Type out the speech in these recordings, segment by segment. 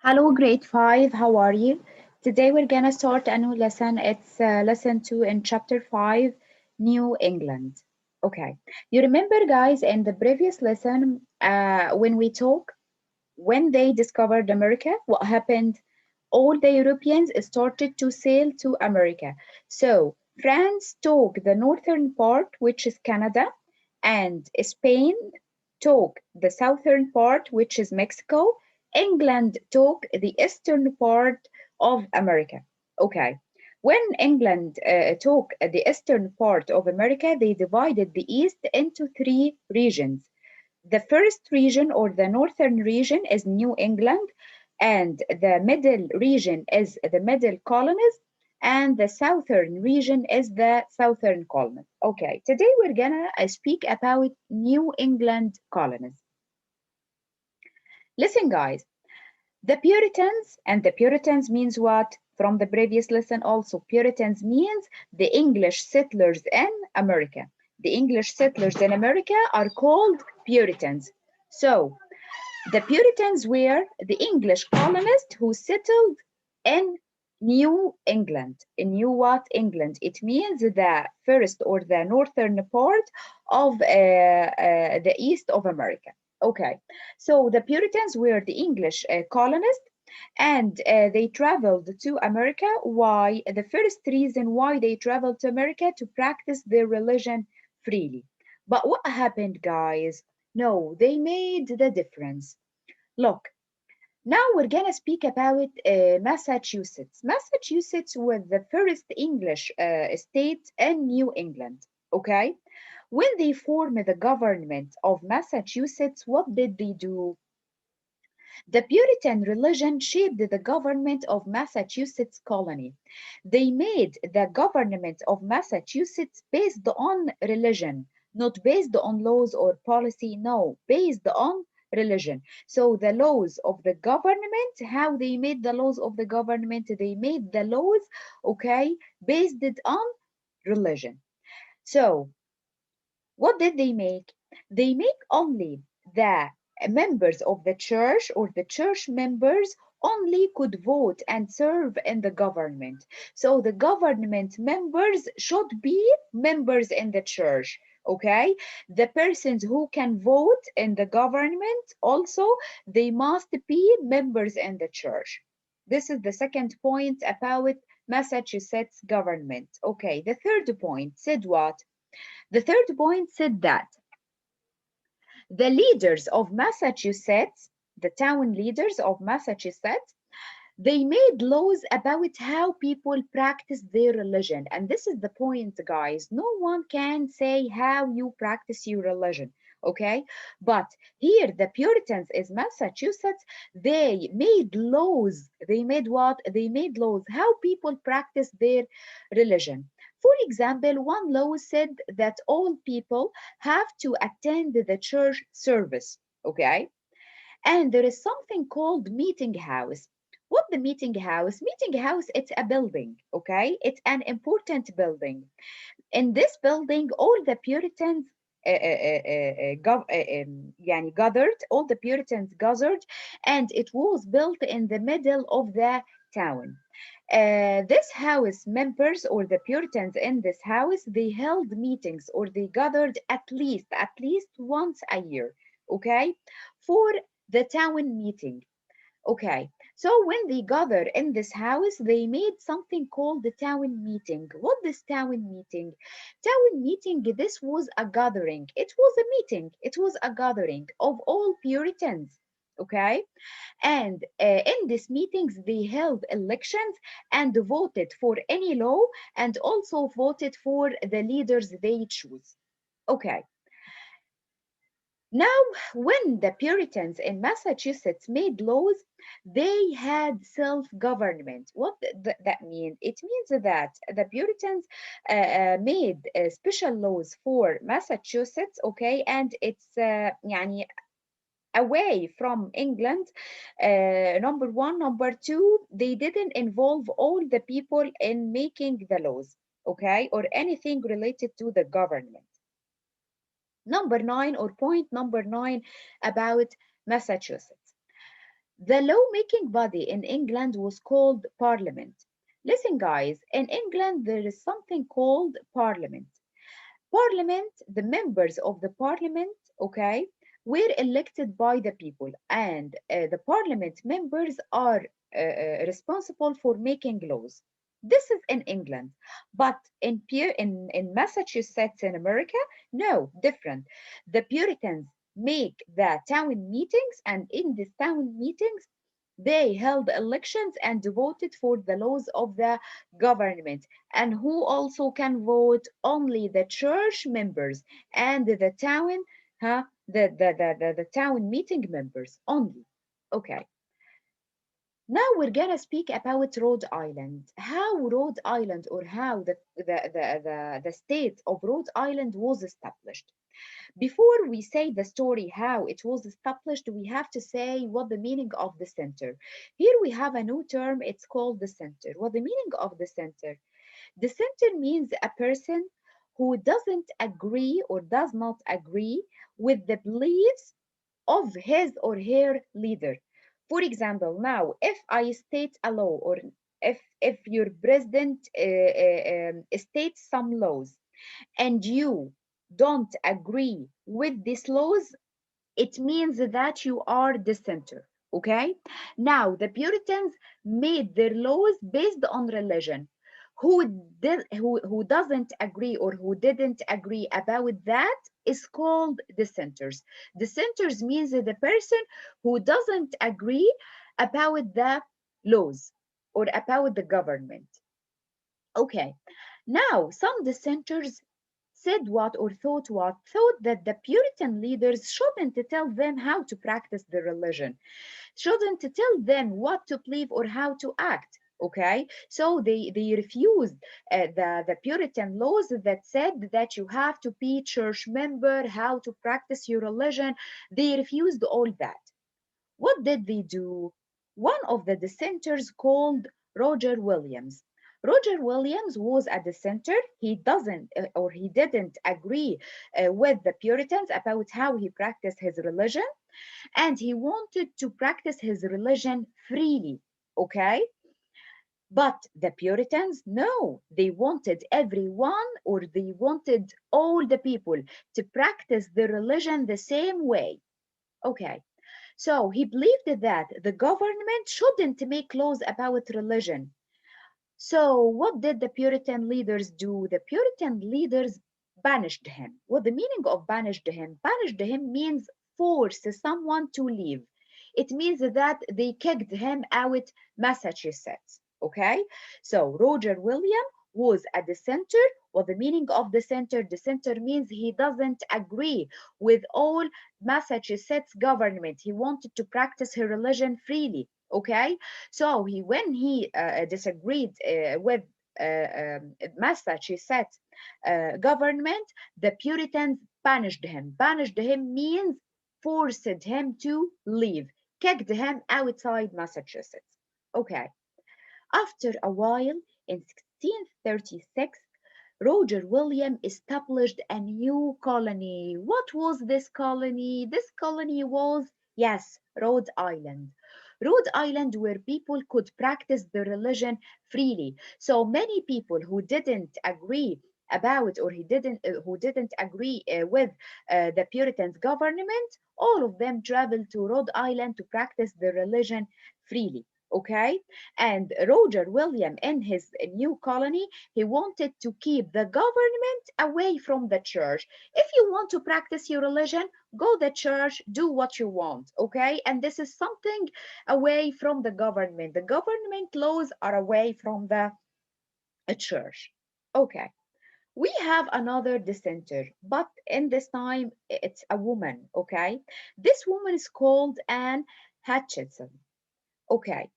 Hello, grade 5. How are you? Today we're gonna start a new lesson. It's lesson 2 in chapter 5, New England. Okay. You remember, guys, in the previous lesson, when we talk, when they discovered America, what happened? All the Europeans started to sail to America. So France took the northern part, which is Canada, and Spain took the southern part, which is Mexico. England took the eastern part of America. Okay. When England took the eastern part of America, they divided the East into three regions. The first region or the northern region is New England, and the middle region is the middle colonies, and the southern region is the southern colonies. Okay, today we're gonna speak about New England colonies. Listen, guys, the Puritans, and the Puritans means what? From the previous lesson also, Puritans means the English settlers in America. The English settlers in America are called Puritans. So, the Puritans were the English colonists who settled in New England. In New what? England. It means the first or the northern part of the east of America. Okay, so the Puritans were the English colonists and they traveled to America. Why? The first reason why they traveled to America to practice their religion freely. But what happened, guys? No, they made the difference. Look, now we're gonna speak about Massachusetts. Massachusetts was the first English state in New England. Okay, when they formed the government of Massachusetts, what did they do? The Puritan religion shaped the government of Massachusetts colony. They made the government of Massachusetts based on religion, not based on laws or policy, no, based on religion. So the laws of the government, how they made the laws of the government, they made the laws, okay, based it on religion. So what did they make? They make only the members of the church or the church members only could vote and serve in the government. So the government members should be members in the church. Okay, the persons who can vote in the government also they must be members in the church. This is the second point about Massachusetts government. Okay, the third point said what? The third point said that the leaders of Massachusetts, the town leaders of Massachusetts, they made laws about how people practice their religion. And this is the point, guys. No one can say how you practice your religion. Okay, but here the Puritans is Massachusetts. They made laws. They made what? They made laws how people practice their religion. For example, one law said that all people have to attend the church service. Okay, and there is something called meeting house. What the meeting house? Meeting house, it's a building, okay? It's an important building. In this building, all the Puritans gathered, all the Puritans gathered, and it was built in the middle of the town. This house members or the Puritans in this house, they held meetings or they gathered at least once a year, okay, for the town meeting. Okay, so when they gathered in this house, they made something called the town meeting. What is town meeting? Town meeting, this was a gathering. It was a meeting. It was a gathering of all Puritans. Okay, and in these meetings, they held elections and voted for any law and also voted for the leaders they choose. Okay, now, when the Puritans in Massachusetts made laws, they had self-government. What that mean? It means that the Puritans made special laws for Massachusetts, okay, and it's يعني away from England. Number one, number two, they didn't involve all the people in making the laws, okay, or anything related to the government. Number nine or point number nine about Massachusetts. The lawmaking body in England was called Parliament. Listen, guys, in England there is something called Parliament. Parliament, the members of the Parliament, okay, were elected by the people, and the Parliament members are responsible for making laws. This is in England, but in Massachusetts in America, no, different. The Puritans make the town meetings, and in these town meetings, they held elections and voted for the laws of the government. And who also can vote? Only the church members and the town, the town meeting members only. Okay. Now we're gonna speak about Rhode Island. How Rhode Island, or how the state of Rhode Island was established. Before we say the story how it was established, we have to say what the meaning of the center. Here we have a new term, it's called the center. What the meaning of the center? The center means a person who doesn't agree or does not agree with the beliefs of his or her leader. For example, now if I state a law, or if your president states some laws, and you don't agree with these laws, it means that you are dissenter. Okay? Now, the Puritans made their laws based on religion. Who doesn't agree or who didn't agree about that is called dissenters. Dissenters means the person who doesn't agree about the laws or about the government. Okay, now some dissenters said what or thought what? Thought that the Puritan leaders shouldn't tell them how to practice their religion, shouldn't tell them what to believe or how to act. Okay, so they refused the Puritan laws that said that you have to be church member, how to practice your religion. They refused all that. What did they do? One of the dissenters called Roger Williams. Roger Williams was a dissenter. He doesn't or he didn't agree with the Puritans about how he practiced his religion, and he wanted to practice his religion freely. Okay? But the Puritans, no, they wanted everyone, or they wanted all the people to practice the religion the same way. Okay. So he believed that the government shouldn't make laws about religion. So what did the Puritan leaders do? The Puritan leaders banished him. What the meaning of banished him? Banished him means force someone to leave. It means that they kicked him out Massachusetts. Okay? So Roger William was a dissenter. What the meaning of dissenter? Dissenter means he doesn't agree with all Massachusetts government. He wanted to practice his religion freely. Okay? So when he disagreed with Massachusetts government, the Puritans banished him. Banished him means forced him to leave, kicked him outside Massachusetts. Okay. After a while, in 1636, Roger William established a new colony. What was this colony? This colony was, yes, Rhode Island. Rhode Island, where people could practice their religion freely. So many people who didn't agree about, or who didn't agree with the Puritans government, all of them traveled to Rhode Island to practice their religion freely. Okay, and Roger William in his new colony, he wanted to keep the government away from the church. If you want to practice your religion, go to church, do what you want, okay? And this is something away from the government. The government laws are away from the church. Okay. We have another dissenter, but in this time it's a woman, okay? This woman is called Anne Hutchinson. Okay.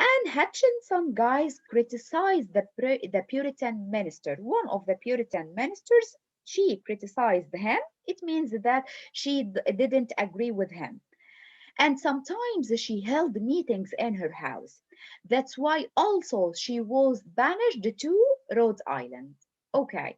And Hutchinson, guys, criticized the Puritan minister. One of the Puritan ministers, she criticized him. It means that she didn't agree with him. And sometimes she held meetings in her house. That's why also she was banished to Rhode Island. Okay.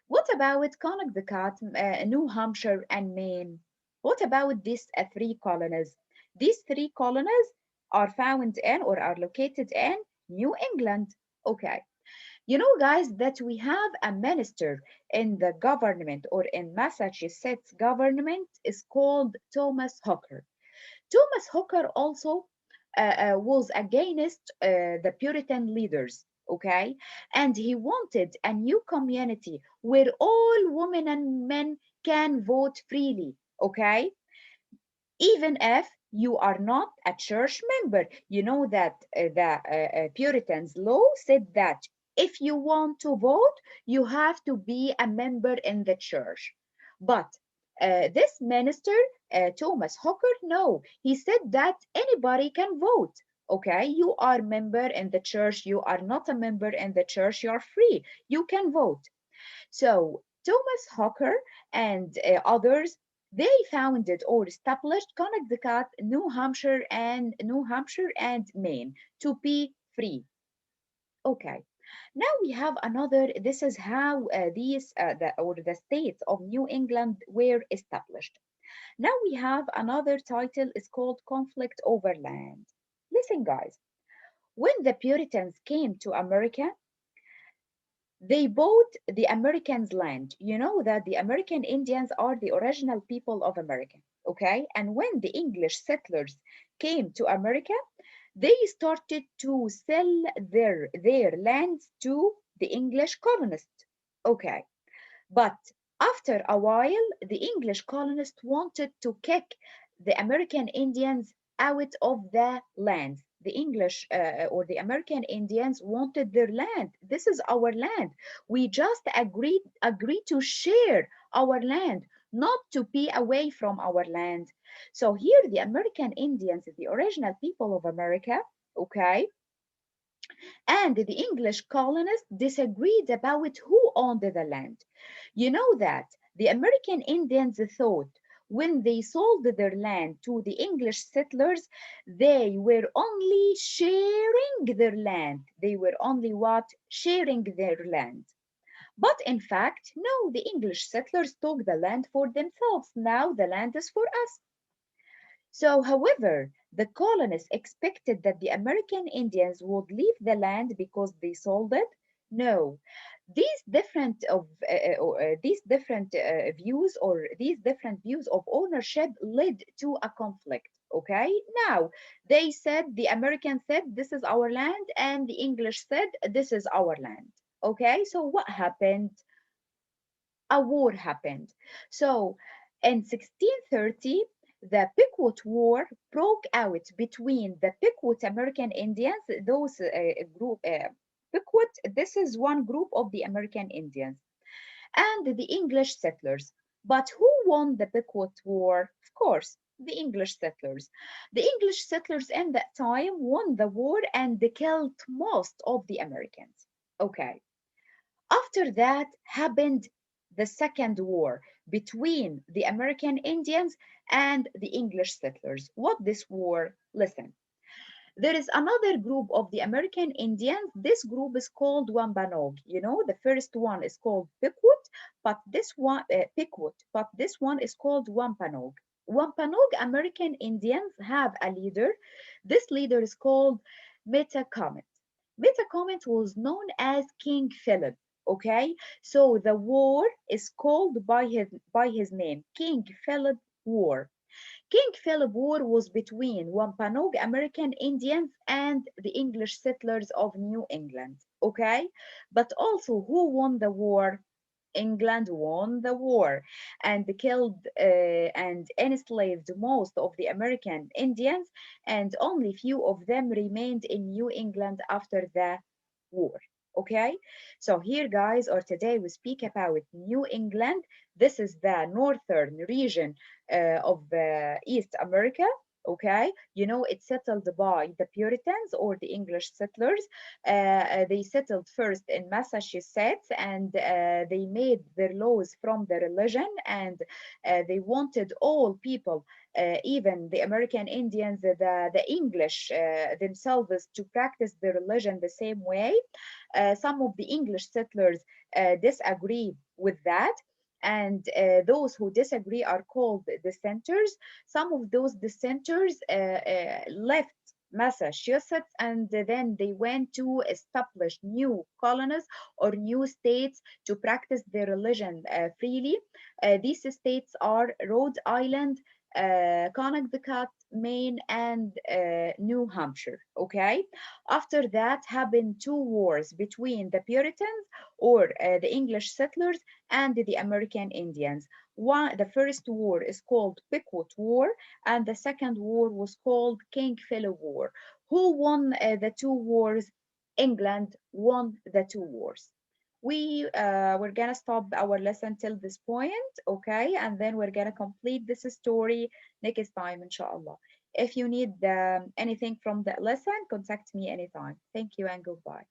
What about Connecticut, New Hampshire, and Maine? What about these three colonies? These three colonies are found in or are located in New England. Okay. You know, guys, that we have a minister in the government or in Massachusetts government is called Thomas Hooker. Thomas Hooker also was against the Puritan leaders, okay? And he wanted a new community where all women and men can vote freely, okay? Even if you are not a church member. You know that the Puritans law said that if you want to vote, you have to be a member in the church. But this minister, Thomas Hooker, no, he said that anybody can vote. Okay, you are a member in the church, you are not a member in the church, you are free, you can vote. So Thomas Hooker and others, they founded or established Connecticut, New Hampshire and Maine to be free. Okay. Now we have another. This is how the states of New England were established. Now we have another title is called Conflict over Land. Listen, guys. When the Puritans came to America, they bought the Americans' land. You know that the American Indians are the original people of America, okay? And when the English settlers came to America, they started to sell their lands to the English colonists, okay? But after a while, the English colonists wanted to kick the American Indians out of the land. The English or the American Indians wanted their land. This is our land. We just agreed to share our land, not to be away from our land. So here, the American Indians, the original people of America, okay, and the English colonists disagreed about who owned the land. You know that the American Indians thought when they sold their land to the English settlers, they were only sharing their land. They were only what? Sharing their land. But in fact, no, the English settlers took the land for themselves. Now the land is for us. So, however, the colonists expected that the American Indians would leave the land because they sold it. No, these different views or these different views of ownership led to a conflict. Okay, now they said the Americans said this is our land, and the English said this is our land. Okay, so what happened? A war happened. So in 1630, the Pequot War broke out between the Pequot American Indians, those Pequot, this is one group of the American Indians, and the English settlers. But who won the Pequot War? Of course, the English settlers. The English settlers in that time won the war and they killed most of the Americans. Okay. After that happened the Second War between the American Indians and the English settlers. What this war? Listen, there is another group of the American Indians. This group is called Wampanoag. You know, the first one is called Pequot, but this one is called Wampanoag. Wampanoag American Indians have a leader. This leader is called Metacomet. Metacomet was known as King Philip. Okay, so the war is called by his name, King Philip War. King Philip War was between Wampanoag American Indians and the English settlers of New England. Okay, but also who won the war? England won the war and killed and enslaved most of the American Indians, and only few of them remained in New England after the war. Okay, so here, guys, or today we speak about New England. This is the northern region of East America. Okay, you know, it's settled by the Puritans or the English settlers. They settled first in Massachusetts, and they made their laws from the religion, and they wanted all people, even the American Indians, the English themselves, to practice the religion the same way. Some of the English settlers disagree with that, and those who disagree are called dissenters. Some of those dissenters left Massachusetts, and then they went to establish new colonies or new states to practice their religion freely. These states are Rhode Island, Connecticut, Maine, and New Hampshire. Okay. After that happened two wars between the Puritans or the English settlers and the American Indians. The first war is called Piquot War, and the second war was called King Philip War. Who won the two wars? England won the two wars. We're gonna stop our lesson till this point, okay, and then we're gonna complete this story next time, inshallah. If you need anything from the lesson, contact me anytime. Thank you and goodbye.